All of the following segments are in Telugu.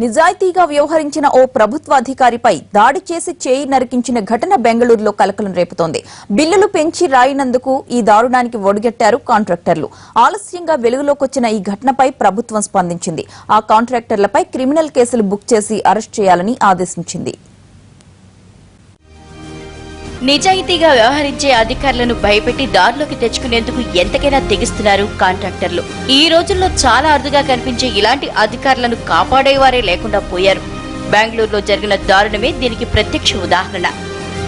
నిజాయితీగా వ్యవహరించిన ఓ ప్రభుత్వ అధికారిపై దాడి చేసి చేయి నరికించిన ఘటన బెంగళూరులో కలకలం రేపుతోంది. బిల్లులు పెంచి రాయినందుకు ఈ దారుణానికి ఒడిగట్టారు కాంట్రాక్టర్లు. ఆలస్యంగా వెలుగులోకొచ్చిన ఈ ఘటనపై ప్రభుత్వం స్పందించింది. ఆ కాంట్రాక్టర్లపై క్రిమినల్ కేసులు బుక్ చేసి అరెస్ట్ చేయాలని ఆదేశించింది. నిజాయితీగా వ్యవహరించే అధికారులను భయపెట్టి దారిలోకి తెచ్చుకునేందుకు ఎంతకైనా తెగిస్తున్నారు కాంట్రాక్టర్లు. ఈ రోజుల్లో చాలా అరుదుగా కనిపించే ఇలాంటి అధికారులను కాపాడేవారే లేకుండా పోయారు. బెంగళూరులో జరిగిన దారుణమే దీనికి ప్రత్యక్ష ఉదాహరణ.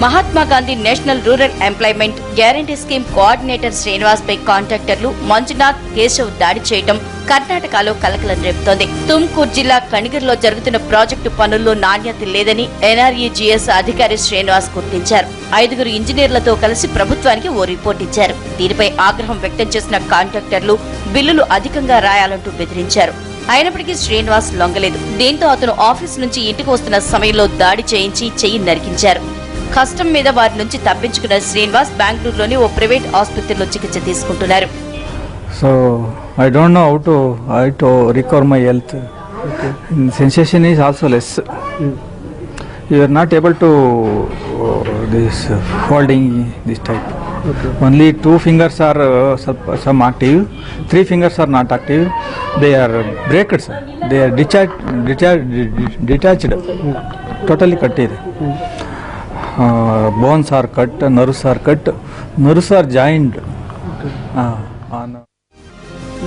Mahatma Gandhi national rural employment guarantee scheme coordinator Srinivas పై కాంట్రాక్టర్లు మంజునాథ్, కేశవ్ దాడి చేయడం కర్ణాటకలో కలకలం రేపుతోంది. తుమ్కూరు జిల్లా కణిగిరిలో జరుగుతున్న ప్రాజెక్టు పనుల్లో నాణ్యత లేదని ఎన్ఆర్ఈజీఎస్ అధికారి శ్రీనివాస్ గుర్తించారు. 5 ఇంజనీర్లతో కలిసి ప్రభుత్వానికి ఓ రిపోర్ట్ ఇచ్చారు. దీనిపై ఆగ్రహం వ్యక్తం చేసిన కాంట్రాక్టర్లు బిల్లులు అధికంగా రాయాలంటూ బెదిరించారు. అయినప్పటికీ శ్రీనివాస్ లొంగలేదు. దీంతో అతను ఆఫీస్ నుంచి ఇంటికి వస్తున్న సమయంలో దాడి చేయించి చెయ్యి నరికించారు. కష్టం మీద వారి నుంచి తప్పించుకున్న శ్రీనివాస్ బెంగళూరులోని ఓ ప్రైవేట్ ఆసుపత్రిలో చికిత్స తీసుకుంటున్నారు. So I don't know how to recover my health. Sensation is also less. You are not able to this holding this type. Only 2 fingers are some active, 3 fingers are not active. They are breaked, sir. They are detached. Totally cut it. Bones are cut, nerves are cut, nerves are joined.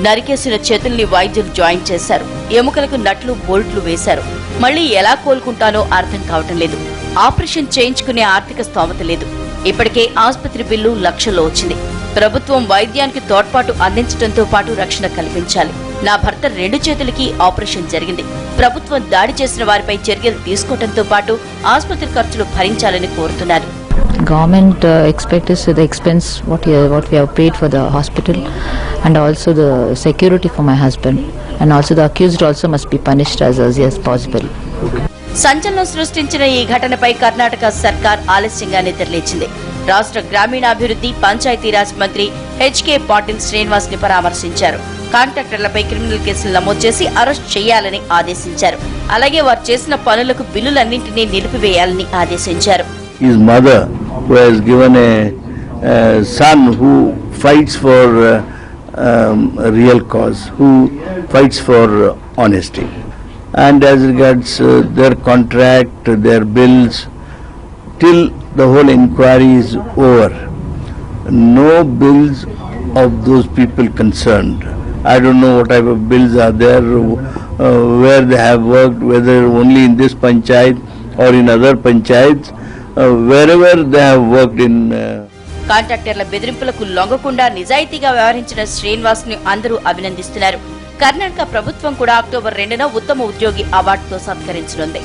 నరికేసిన చేతుల్ని వైద్యులు జాయిన్ చేశారు. ఎముకలకు నట్లు, బోల్ట్లు వేశారు. మళ్లీ ఎలా కోలుకుంటానో అర్థం కావటం లేదు. ఆపరేషన్ చేయించుకునే ఆర్థిక స్తోమత లేదు. ఇప్పటికే ఆసుపత్రి బిల్లు లక్షల్లో వచ్చింది. ప్రభుత్వం వైద్యానికి తోడ్పాటు అందించడంతో పాటు రక్షణ కల్పించాలి. నా భర్త 2 చేతులకి ఆపరేషన్ జరిగింది. ప్రభుత్వం దాడి చేసిన వారిపై చర్యలు తీసుకోవడంతో పాటు ఆసుపత్రి ఖర్చులు భరించాలని కోరుతున్నారు. Government expects the expense what we have paid for the hospital and also the security for my husband, and also the accused also must be punished as early as possible. సంచలనం సృష్టించిన ఈ ఘటనపై కర్ణాటక సర్కార్ ఆలస్యంగా నిద్రలేచింది. రాష్ట్ర గ్రామీణాభివృద్ధి పంచాయతీరాజ్ మంత్రి హెచ్కే పాటిల్ శ్రీనివాస్ ని పరామర్శించారు. కాంట్రాక్టర్లపై క్రిమినల్ కేసులు నమోదు చేసి అరెస్ట్ చేయాలని ఆదేశించారు. అలాగే వారు చేసిన పనులకు బిల్లులన్నింటినీ నిలిపివేయాలని ఆదేశించారు. His mother, who has given a son who fights for a real cause, who fights for honesty. And as regards their contract, their bills, till the whole inquiry is over, no bills of those people concerned. I don't know what type of bills are there, where they have worked, whether only in this panchayat or in other panchayats, wherever they have worked in. కాంట్రాక్టర్ల బెదిరింపులకు లొంగకుండా నిజాయితీగా వ్యవహరించిన శ్రీనివాస్ ని అందరూ అభినందిస్తున్నారు. కర్ణాటక ప్రభుత్వం కూడా అక్టోబర్ 2న ఉత్తమ ఉద్యోగి అవార్డుతో సత్కరించనుంది.